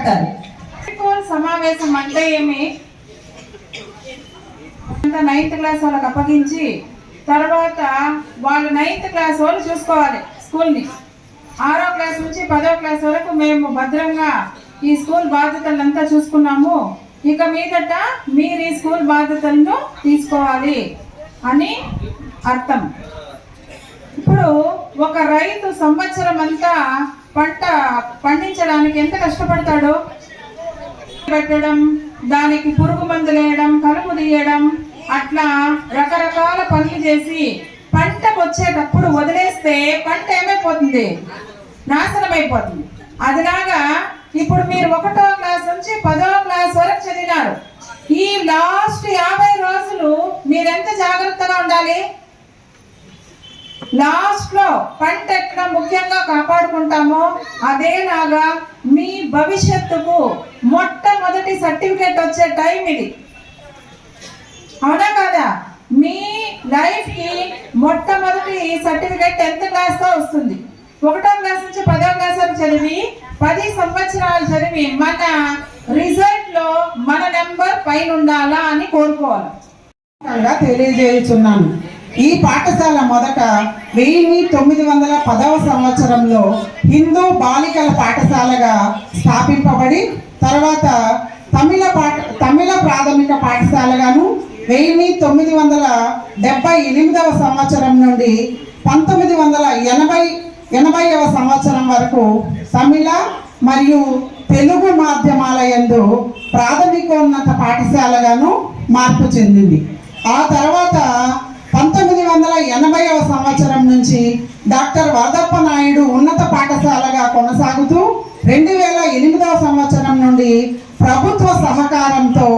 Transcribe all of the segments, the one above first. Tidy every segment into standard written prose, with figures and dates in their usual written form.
పెడతారు. సమావేశం అంటే ఏమి? 9th క్లాస్ వాళ్ళకి అప్పగించి తర్వాత వాళ్ళు 9th క్లాస్ వాళ్ళు చూసుకోవాలి స్కూల్ని. 6వ క్లాస్ నుంచి 10వ క్లాస్ వరకు మేము భద్రంగా ఈ స్కూల్ బాధ్యతలంతా చూసుకున్నాము. ఇక మీదట మీరు ఈ స్కూల్ బాధ్యతలను తీసుకోవాలి అని అర్థం. ఇప్పుడు ఒక రైతు సంవత్సరం అంతా పంట పండించడానికి ఎంత కష్టపడతాడు? పెట్టడం, దానికి పురుగు మందులు వేయడం, కలుపు తీయడం, అట్లా రకరకాల పనులు చేసి పంటకు వచ్చేటప్పుడు వదిలేస్తే పంట ఏమైపోతుంది? నాశనం అయిపోతుంది. అదిలాగా ఇప్పుడు మీరు 1వ క్లాస్ నుంచి 10వ క్లాస్ వరకు చదివినారు. ఈ లాస్ట్ 50 రోజులు మీరెంత జాగ్రత్తగా ఉండాలి? లాస్ట్ లో పంట ఎట్లా ముఖ్యంగా కాపాడుకుంటామో అదేలాగా మీ భవిష్యత్తుకు మొట్టమొదటి సర్టిఫికేట్ వచ్చే టైం ఇది. అవునా కాదా? మీ లైఫ్ కి మొట్టమొదటి సర్టిఫికేట్ 10th క్లాస్ తో వస్తుంది. 1వ క్లాస్ నుంచి 10వ క్లాస్ వరకు చదివి 10 సంవత్సరాలు చదివి మన రిజల్ట్ లో మన నెంబర్ పైన ఉండాలా అని కోరుకోవాలి. తెలియజేస్తున్నాను. ఈ పాఠశాల మొదట 1910వ సంవత్సరంలో హిందూ బాలికల పాఠశాలగా స్థాపింపబడి తర్వాత తమిళ ప్రాథమిక పాఠశాలగాను 1978వ సంవత్సరం నుండి 1980వ సంవత్సరం వరకు తమిళ మరియు తెలుగు మాధ్యమాల యందు ప్రాథమికోన్నత పాఠశాలగాను మార్పు చెందింది. ఆ తర్వాత 1980వ సంవత్సరం నుంచి డాక్టర్ వాదప్ప నాయుడు ఉన్నత పాఠశాలగా కొనసాగుతూ 2008వ సంవత్సరం నుండి ప్రభుత్వ సహకారంతో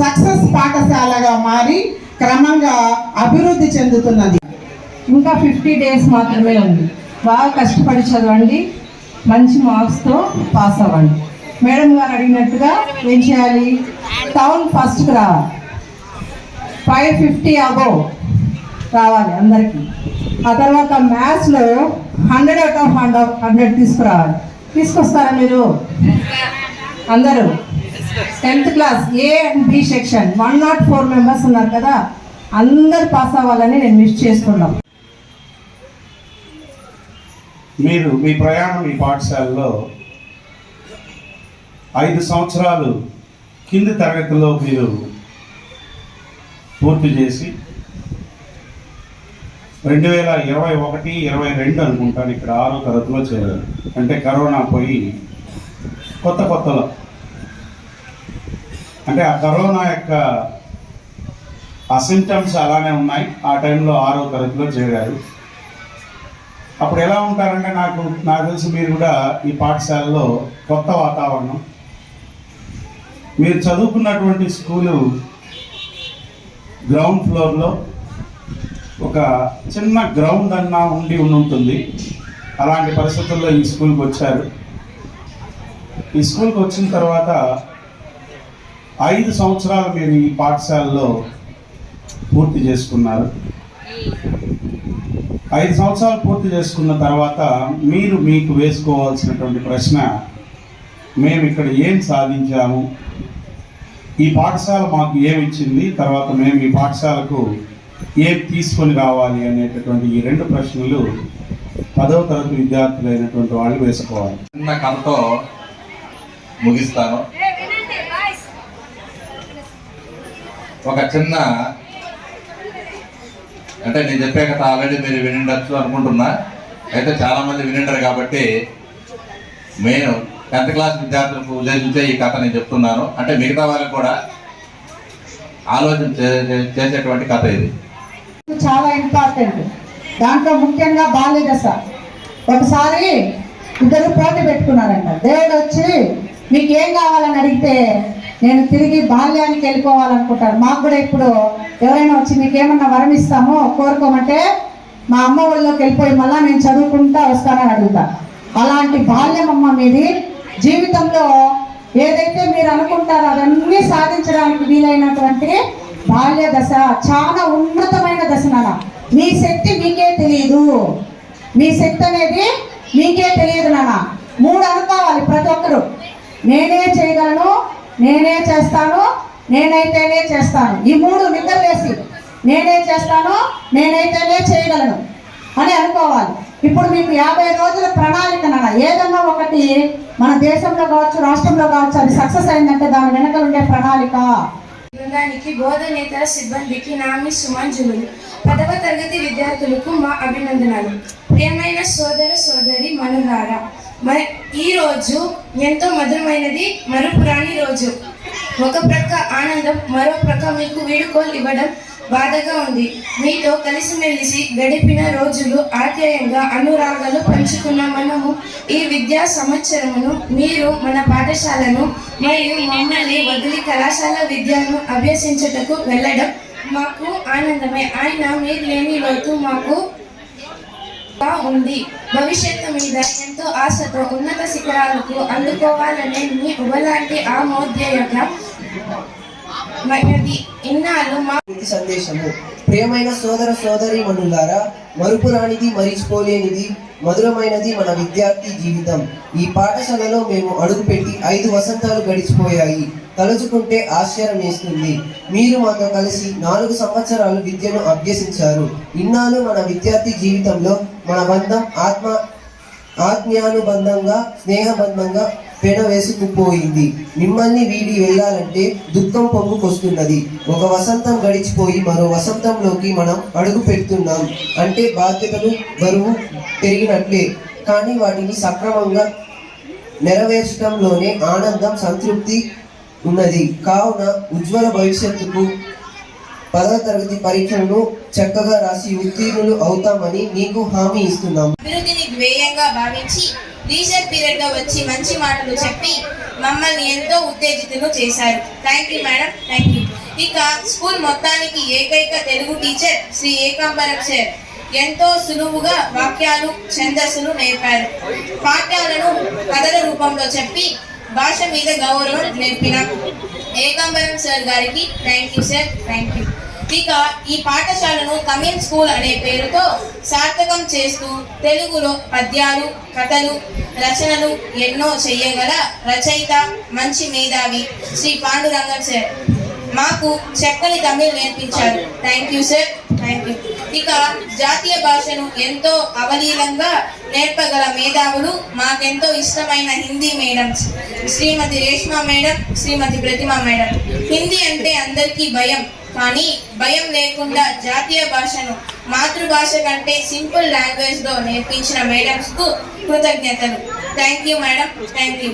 సక్సెస్ పాఠశాలగా మారి క్రమంగా అభివృద్ధి చెందుతున్నది. ఇంకా 50 డేస్ మాత్రమే ఉంది. బాగా కష్టపడి చదవండి, మంచి మార్క్స్తో పాస్ అవ్వండి. మేడం గారు అడిగినట్టుగా ఏం చేయాలి? టౌన్ ఫస్ట్కి రావాలి. 550 అబోవ్ రావాలి అందరికీ. ఆ తర్వాత మ్యాథ్స్లో 100 out of 100 తీసుకురావాలి. తీసుకొస్తారా మీరు అందరూ? 10th class A and B section 104 members ఉన్నారు కదా, అందరు పాస్ అవ్వాలని నేను విష్ చేస్తున్నాం. మీరు మీ ప్రయాణం ఈ పాఠశాలలో 5 సంవత్సరాలు కింది తరగతిలో మీరు పూర్తి చేసి 2021-22 అనుకుంటాను ఇక్కడ 6వ తరగతిలో చేరారు. అంటే కరోనా పోయి కొత్తలో అంటే ఆ కరోనా యొక్క ఆ సింప్టమ్స్ అలానే ఉన్నాయి. ఆ టైంలో 6వ తరగతిలో చేరారు. అప్పుడు ఎలా ఉంటారంటే నాకు తెలిసి మీరు కూడా ఈ పాఠశాలలో కొత్త వాతావరణం, మీరు చదువుకున్నటువంటి స్కూలు గ్రౌండ్ ఫ్లోర్లో ఒక చిన్న గ్రౌండ్ అన్నా ఉంటుంది. అలాంటి పరిస్థితుల్లో ఈ స్కూల్కి వచ్చారు. ఈ స్కూల్కి వచ్చిన తర్వాత 5 సంవత్సరాలు మీరు ఈ పాఠశాలలో పూర్తి చేసుకున్నారు. 5 సంవత్సరాలు పూర్తి చేసుకున్న తర్వాత మీకు వేసుకోవాల్సినటువంటి ప్రశ్న, మేము ఇక్కడ ఏం సాధించాము, ఈ పాఠశాల మాకు ఏమిచ్చింది, తర్వాత మేము ఈ పాఠశాలకు ఏం తీసుకొని రావాలి అనేటటువంటి ఈ 2 ప్రశ్నలు 10వ తరగతి విద్యార్థులైనటువంటి వాళ్ళు వేసుకోవాలి. చిన్న కథతో ముగిస్తాను. ఒక చిన్న అంటే నేను చెప్పే కథ ఆల్రెడీ మీరు వినిండొచ్చు అనుకుంటున్నా. అయితే చాలామంది వినిండరు కాబట్టి నేను 10th క్లాస్ విద్యార్థులకు ఉద్దేశించే ఈ కథ నేను చెప్తున్నాను. అంటే మిగతా వాళ్ళకి కూడా ఆలోచన చేసేటువంటి కథ ఇది. చాలా ఇంపార్టెంట్. దాంట్లో ముఖ్యంగా బాల్య దశ. ఒకసారి ఇద్దరు పోటీ పెట్టుకున్నారంట. దేవుడు వచ్చి మీకు ఏం కావాలని అడిగితే నేను తిరిగి బాల్యానికి వెళ్ళిపోవాలనుకుంటాను. మాకు కూడా ఇప్పుడు ఎవరైనా వచ్చి మీకేమన్నా వరం ఇస్తామో కోరుకోమంటే మా అమ్మ వాళ్ళలోకి వెళ్ళిపోయి మళ్ళీ నేను చదువుకుంటా వస్తానని అడుగుతా. అలాంటి బాల్యం అమ్మ మీది. జీవితంలో ఏదైతే మీరు అనుకుంటారో అవన్నీ సాధించడానికి వీలైనటువంటి బాల్య దశ చాలా ఉన్నతమైన దశ. నాన్న మీ శక్తి మీకే తెలియదు. మీ శక్తి అనేది మీకే తెలియదు నాన్న. 3 అనుకోవాలి ప్రతి ఒక్కరు. నేనే చేయగలను, నేనే చేస్తాను, నేనైతేనే చేస్తాను. ఈ 3 నిద్రలేసి నేనే చేస్తాను, నేనైతేనే చేయగలను అని అనుకోవాలి. ఇప్పుడు మీకు 50 రోజుల ప్రణాళిక ఏదన్నా ఒకటి మన దేశంలో కావచ్చు, రాష్ట్రంలో కావచ్చు, అది సక్సెస్ అయిందంటే దాని వెనక ఉండే ప్రణాళిక. బృందానికి బోధనేతర సిబ్బందికి నా మీ సుమాంజులు. 10వ తరగతి విద్యార్థులకు మా అభినందనలు. ప్రియమైన సోదర సోదరి మనులారా, ఈ రోజు ఎంతో మధురమైనది, మరుపురాని రోజు. ఒక ప్రక్క ఆనందం, మరో ప్రక్క మీకు వీడుకోలు ఇవ్వడం బాధగా ఉంది. మీతో కలిసిమెలిసి గడిపిన రోజులు, ఆప్యాయంగా అనురాగాలు పంచుకున్న మనము ఈ విద్యా సంవత్సరమును మీరు మన పాఠశాలను మరియు మమ్మల్ని వదిలి కళాశాల విద్యను అభ్యసించుటకు వెళ్ళడం మాకు ఆనందమే. ఆయన మీరు లేని లోతు మాకు ఉంది. భవిష్యత్తు మీద ఎంతో ఆశతో ఉన్నత శిఖరాలకు అందుకోవాలనే మీ ఉబలాంటి ఆమోద్యత ఇన్నాళ్ళు మా సందేశము. ప్రియమైన సోదర సోదరి మనులారా, మరుపురానిది, మరిచిపోలేనిది, మధురమైనది మన విద్యార్థి జీవితం. ఈ పాఠశాలలో మేము అడుగుపెట్టి 5 వసంతాలు గడిచిపోయాయి. తలుచుకుంటే ఆశ్చర్యం వేస్తుంది. మీరు మాతో కలిసి 4 సంవత్సరాలు విద్యను అభ్యసించారు. ఇన్నాళ్ళు మన విద్యార్థి జీవితంలో మన బంధం ఆత్మీయానుబంధంగా, స్నేహబంధంగా పెనవేసుకుపోయింది. మిమ్మల్ని వీడి వెళ్ళాలంటే దుఃఖం పొంగుకొస్తున్నది. ఒక వసంతం గడిచిపోయి మరో వసంతంలోకి మనం అడుగు పెడుతున్నాం అంటే బాధ్యతలు, బరువు పెరిగినట్లే. కానీ వాటిని సక్రమంగా నెరవేర్చడంలోనే ఆనందం, సంతృప్తి ఉన్నది. కావున ఉజ్వల భవిష్యత్తుకు 10వ తరగతి పరీక్షలను చక్కగా రాసి ఉత్తీర్ణులు అవుతామని మీకు హామీ ఇస్తున్నాం. అభివృద్ధిని ధ్యేయంగా భావించి రీసెర్చ్ పీరియడ్ లో వచ్చి మంచి మాటలు చెప్పి మమ్మల్ని ఎంతో ఉత్తేజితులు చేశారు. Thank you madam, thank you. ఇక స్కూల్ మొత్తానికి ఏకైక తెలుగు టీచర్ శ్రీ ఏకాంబరం సార్ ఎంతో సులువుగా వాక్యాలు, ఛందస్సులు నేర్పారు. పాఠ్యాలను కథల రూపంలో చెప్పి భాష మీద గౌరవం నేర్పిన ఏకాంబరం సార్ గారికి thank you sir, thank you. ఇక ఈ పాఠశాలను తమిళ్ స్కూల్ అనే పేరుతో సార్థకం చేస్తూ తెలుగులో పద్యాలు, కథలు, రచనలు ఎన్నో చెయ్యగల రచయిత, మంచి మేధావి శ్రీ పాండురంగన్ సార్ మాకు చక్కని తమిళ్ నేర్పించారు. Thank you sir, thank you. ఇక జాతీయ భాషను ఎంతో అవలీలంగా నేర్పగల మేధావులు, మాకెంతో ఇష్టమైన హిందీ మేడమ్స్ శ్రీమతి రేష్మా మేడం, శ్రీమతి ప్రతిమా మేడం. హిందీ అంటే అందరికీ భయం, కానీ భయం లేకుండా జాతీయ భాషను మాతృభాష కంటే సింపుల్ లాంగ్వేజ్ లో నేర్పించిన మేడమ్స్ కు కృతజ్ఞతలు. Thank you madam, thank you.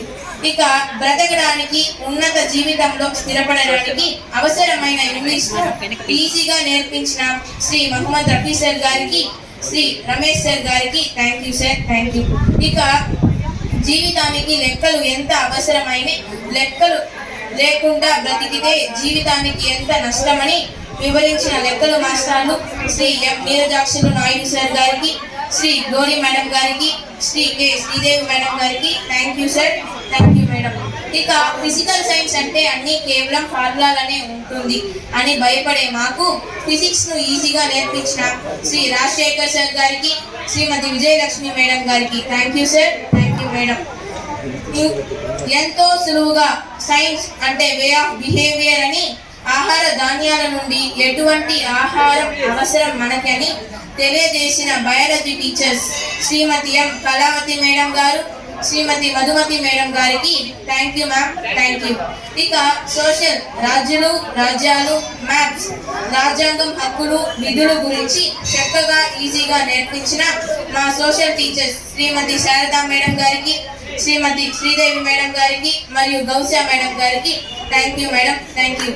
ఇక బ్రతకడానికి, ఉన్నత జీవితంలో స్థిరపడడానికి అవసరమైన ఇంగ్లీష్ ఈజీగా నేర్పించిన శ్రీ మహమ్మద్ రఫీ సార్ గారికి, శ్రీ రమేష్ సార్ గారికి thank you sir, thank you. ఇక జీవితానికి లెక్కలు ఎంత అవసరమైన, లెక్కలు లేకుండా బ్రతికితే జీవితానికి ఎంత నష్టమని వివరించిన లెక్కలు మాస్టర్లు శ్రీ ఎం నీరజాక్షులు నాయుడు సార్ గారికి, శ్రీ గౌరీ మేడం గారికి, శ్రీ కె శ్రీదేవి మేడం గారికి thank you sir, thank you madam. ఇక ఫిజికల్ సైన్స్ అంటే అన్ని కేవలం ఫార్ములాలనే ఉంటుంది అని భయపడే మాకు ఫిజిక్స్ ను ఈజీగా నేర్పించిన శ్రీ రాజశేఖర్ సార్ గారికి, శ్రీమతి విజయలక్ష్మి మేడం గారికి thank you sir, thank you madam. ఎంతో సులువుగా సైన్స్ అంటే వే ఆఫ్ బిహేవియర్ అని, ఆహార ధాన్యాల నుండి ఎటువంటి ఆహారం అవసరం మనకని తెలియజేసిన బయాలజీ టీచర్స్ శ్రీమతి ఎం కళావతి మేడం గారు, శ్రీమతి మధుమతి మేడం గారికి thank you ma'am, thank you. ఇక సోషల్ రాజ్యాలు, మ్యాప్స్, రాజ్యాంగం, హక్కులు, విధులు గురించి చక్కగా ఈజీగా నేర్పించిన మా సోషల్ టీచర్స్ శ్రీమతి శారదా మేడం గారికి, శ్రీమతి శ్రీదేవి మేడం గారికి మరియు గౌసియా మేడం గారికి thank you madam, thank you.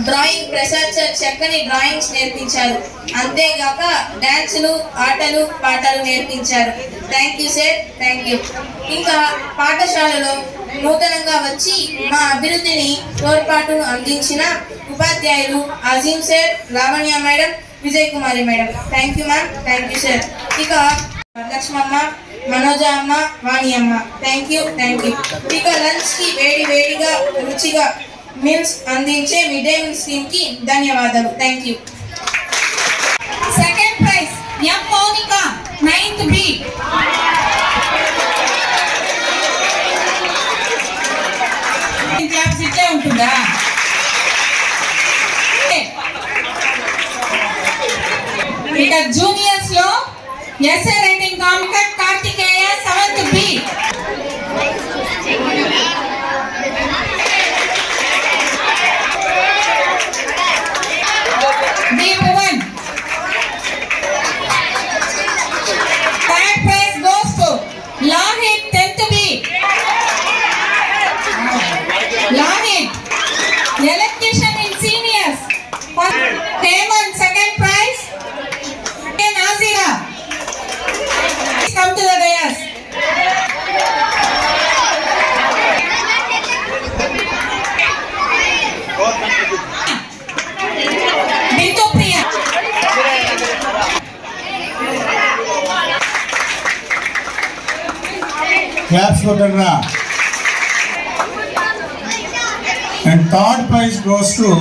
Drawing Prasad sir చక్కని డ్రాయింగ్స్ నేర్పించారు. అంతేగాక డాన్సులు, ఆటలు, పాటలు నేర్పించారు. Thank you sir, thank you. ఇంకా పాఠశాలలో నూతనంగా వచ్చి మా అభివృద్ధిని తోడ్పాటును అందించిన ఉపాధ్యాయులు Azeem sir, Lavanya madam, Vijay Kumari madam thank you ma'am, thank you sir. ఇక లక్ష్మమ్మ, మనోజ అమ్మ, వాణి అమ్మ థ్యాంక్ యూ, థ్యాంక్ యూ. ఇక లంచ్ కి వేడిగా రుచిగా మీల్స్ అందించే మిడ్ డే మీల్ స్కీమ్ కి ధన్యవాదాలు. Thank you. Second prize M Mounika 9th B. ఇక జూనియర్స్ లో essay writing competent Karthikeya 7th B. B1. Third prize goes to Lahit 10th B. Lahit, electrician in seniors. Hemant, second prize. Nazira, come to the dais. Bintu Priya. Claps for Dharna. And third prize goes to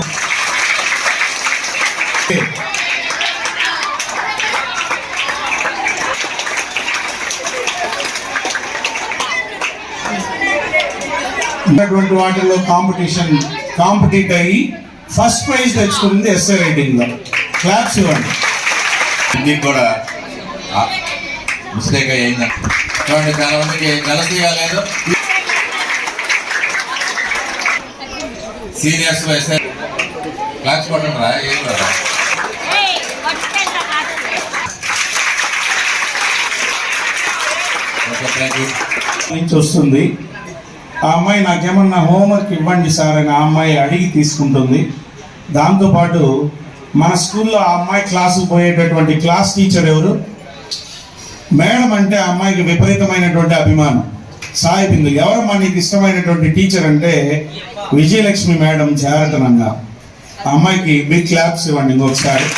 ఉన్నటువంటి వాటిల్లో compete అయ్యి first prize తెచ్చుకుంది SA writing లో. Claps ఇవ్వండి. దీనికి కూడా mistake అయిందండి. చూడండి, చాలా మందికి జలసీగా లేదు. సీనియర్స్ లో ఎస్ఐ క్లాస్ కొట్టండి రా, ఏం కదా. Okay, thank you. నుంచి వస్తుంది ఆ అమ్మాయి, నాకేమన్నా హోంవర్క్ ఇవ్వండి సార్ అని ఆ అమ్మాయి అడిగి తీసుకుంటుంది. దాంతోపాటు మన స్కూల్లో ఆ అమ్మాయి క్లాసుకు పోయేటటువంటి క్లాస్ టీచర్ ఎవరు? మేడం అంటే ఆ అమ్మాయికి విపరీతమైనటువంటి అభిమానం. సాయి బిందు, ఎవరమ్మా నీకు ఇష్టమైనటువంటి టీచర్ అంటే విజయలక్ష్మి మేడం జాగ్రత్తనన్నా. ఆ అమ్మాయికి బిగ్ క్లాప్స్ ఇవ్వండి ఇంకొకసారి.